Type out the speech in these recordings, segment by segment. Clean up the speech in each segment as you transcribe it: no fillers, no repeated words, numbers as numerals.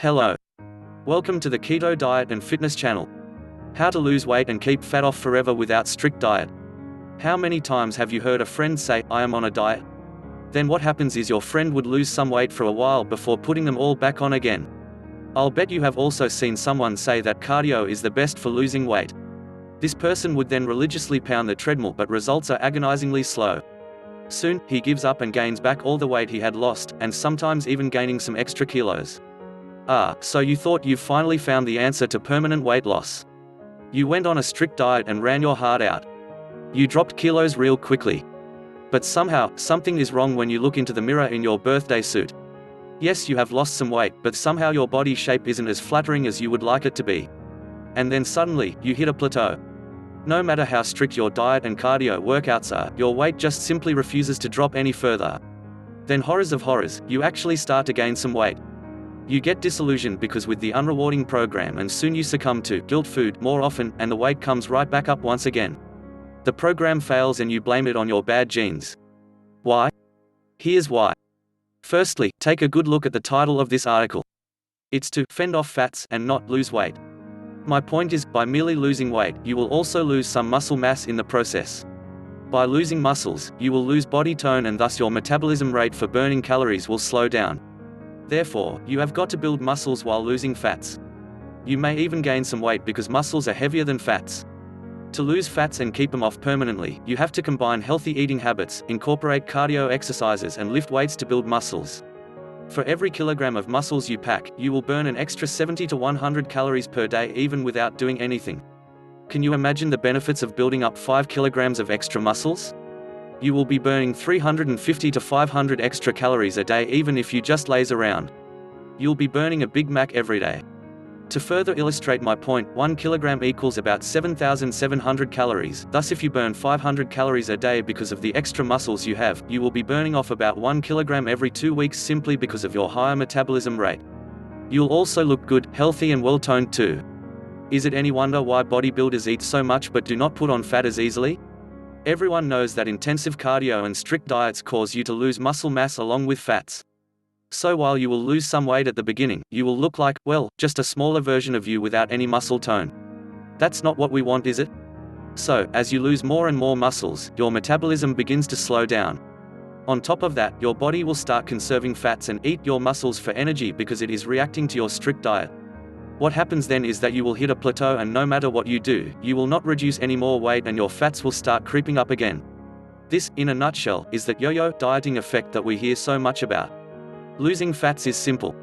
Hello. Welcome to the Keto Diet and Fitness channel. How to lose weight and keep fat off forever without strict diet. How many times have you heard a friend say, "I am on a diet"? Then what happens is your friend would lose some weight for a while before putting them all back on again. I'll bet you have also seen someone say that cardio is the best for losing weight. This person would then religiously pound the treadmill, but results are agonizingly slow. Soon, he gives up and gains back all the weight he had lost, and sometimes even gaining some extra kilos. So you thought you've finally found the answer to permanent weight loss. You went on a strict diet and ran your heart out. You dropped kilos real quickly. But somehow, something is wrong when you look into the mirror in your birthday suit. Yes, you have lost some weight, but somehow your body shape isn't as flattering as you would like it to be. And then suddenly, you hit a plateau. No matter how strict your diet and cardio workouts are, your weight just simply refuses to drop any further. Then horrors of horrors, you actually start to gain some weight. You get disillusioned because with the unrewarding program, and soon you succumb to guilt food more often, and the weight comes right back up once again. The program fails and you blame it on your bad genes. Why? Here's why. Firstly, take a good look at the title of this article. It's to fend off fats and not lose weight. My point is, by merely losing weight, you will also lose some muscle mass in the process. By losing muscles, you will lose body tone, and thus your metabolism rate for burning calories will slow down. Therefore, you have got to build muscles while losing fats. You may even gain some weight because muscles are heavier than fats. To lose fats and keep them off permanently, you have to combine healthy eating habits, incorporate cardio exercises, and lift weights to build muscles. For every kilogram of muscles you pack, you will burn an extra 70 to 100 calories per day even without doing anything. Can you imagine the benefits of building up 5 kilograms of extra muscles? You will be burning 350 to 500 extra calories a day even if you just laze around. You'll be burning a Big Mac every day. To further illustrate my point, 1 kilogram equals about 7,700 calories. Thus, if you burn 500 calories a day because of the extra muscles you have, you will be burning off about 1 kilogram every 2 weeks simply because of your higher metabolism rate. You'll also look good, healthy, and well-toned too. Is it any wonder why bodybuilders eat so much but do not put on fat as easily? Everyone knows that intensive cardio and strict diets cause you to lose muscle mass along with fats. So while you will lose some weight at the beginning, you will look like, well, just a smaller version of you without any muscle tone. That's not what we want, is it? So, as you lose more and more muscles, your metabolism begins to slow down. On top of that, your body will start conserving fats and eat your muscles for energy because it is reacting to your strict diet. What happens then is that you will hit a plateau, and no matter what you do, you will not reduce any more weight and your fats will start creeping up again. This, in a nutshell, is that yo-yo dieting effect that we hear so much about. Losing fats is simple.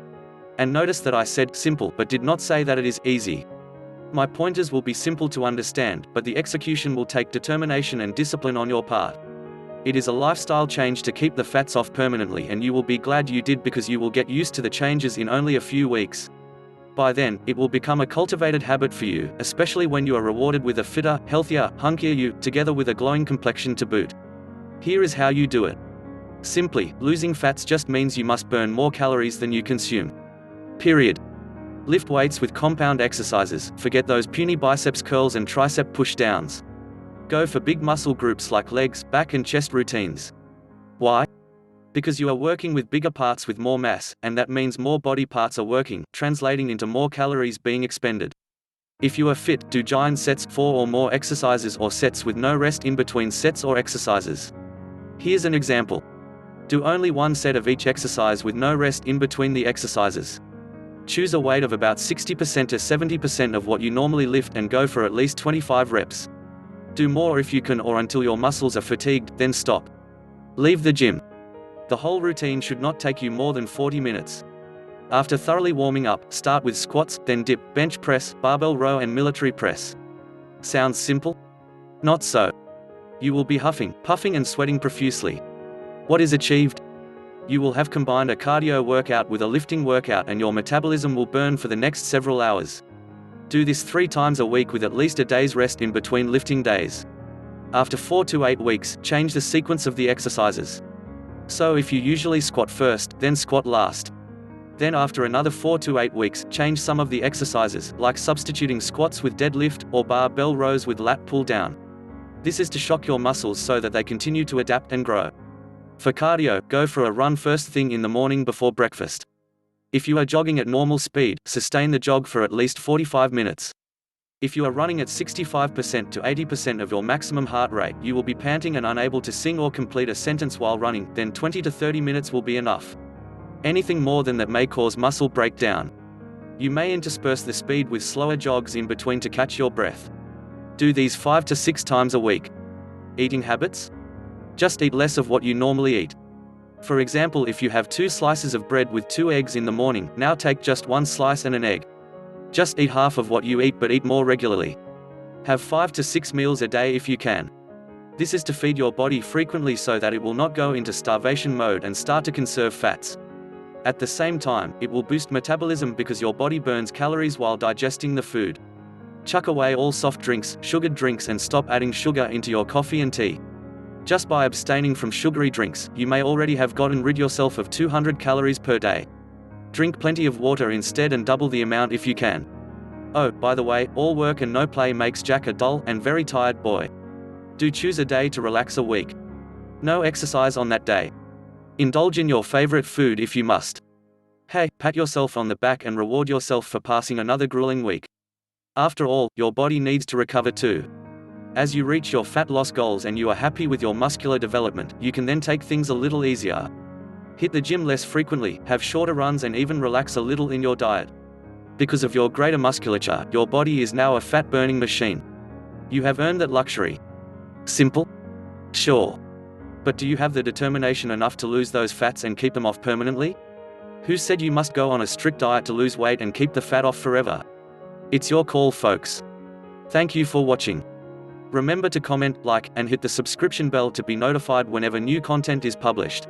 And notice that I said simple but did not say that it is easy. My pointers will be simple to understand, but the execution will take determination and discipline on your part. It is a lifestyle change to keep the fats off permanently, and you will be glad you did because you will get used to the changes in only a few weeks. By then, it will become a cultivated habit for you, especially when you are rewarded with a fitter, healthier, hunkier you, together with a glowing complexion to boot. Here is how you do it. Simply, losing fats just means you must burn more calories than you consume. Period. Lift weights with compound exercises, forget those puny biceps curls and tricep push-downs. Go for big muscle groups like legs, back and chest routines. Why? Because you are working with bigger parts with more mass, and that means more body parts are working, translating into more calories being expended. If you are fit, do giant sets, 4 or more exercises, or sets with no rest in between sets or exercises. Here's an example. Do only one set of each exercise with no rest in between the exercises. Choose a weight of about 60% to 70% of what you normally lift and go for at least 25 reps. Do more if you can, or until your muscles are fatigued, then stop. Leave the gym. The whole routine should not take you more than 40 minutes. After thoroughly warming up, start with squats, then dip, bench press, barbell row and military press. Sounds simple? Not so. You will be huffing, puffing and sweating profusely. What is achieved? You will have combined a cardio workout with a lifting workout, and your metabolism will burn for the next several hours. Do this 3 times a week with at least a day's rest in between lifting days. After 4 to 8 weeks, change the sequence of the exercises. So if you usually squat first, then squat last. Then after another 4 to 8 weeks, change some of the exercises, like substituting squats with deadlift, or barbell rows with lat pull down. This is to shock your muscles so that they continue to adapt and grow. For cardio, go for a run first thing in the morning before breakfast. If you are jogging at normal speed, sustain the jog for at least 45 minutes. If you are running at 65% to 80% of your maximum heart rate, you will be panting and unable to sing or complete a sentence while running, then 20 to 30 minutes will be enough. Anything more than that may cause muscle breakdown. You may intersperse the speed with slower jogs in between to catch your breath. Do these 5 to 6 times a week. Eating habits? Just eat less of what you normally eat. For example, if you have 2 slices of bread with 2 eggs in the morning, now take just 1 slice and an egg. Just eat half of what you eat, but eat more regularly. Have 5 to 6 meals a day if you can. This is to feed your body frequently so that it will not go into starvation mode and start to conserve fats. At the same time, it will boost metabolism because your body burns calories while digesting the food. Chuck away all soft drinks, sugared drinks, and stop adding sugar into your coffee and tea. Just by abstaining from sugary drinks, you may already have gotten rid yourself of 200 calories per day. Drink plenty of water instead and double the amount if you can. Oh, by the way, all work and no play makes Jack a dull and very tired boy. Do choose a day to relax a week. No exercise on that day. Indulge in your favorite food if you must. Hey, pat yourself on the back and reward yourself for passing another grueling week. After all, your body needs to recover too. As you reach your fat loss goals and you are happy with your muscular development, you can then take things a little easier. Hit the gym less frequently, have shorter runs, and even relax a little in your diet. Because of your greater musculature, your body is now a fat-burning machine. You have earned that luxury. Simple? Sure. But do you have the determination enough to lose those fats and keep them off permanently? Who said you must go on a strict diet to lose weight and keep the fat off forever? It's your call, folks. Thank you for watching. Remember to comment, like, and hit the subscription bell to be notified whenever new content is published.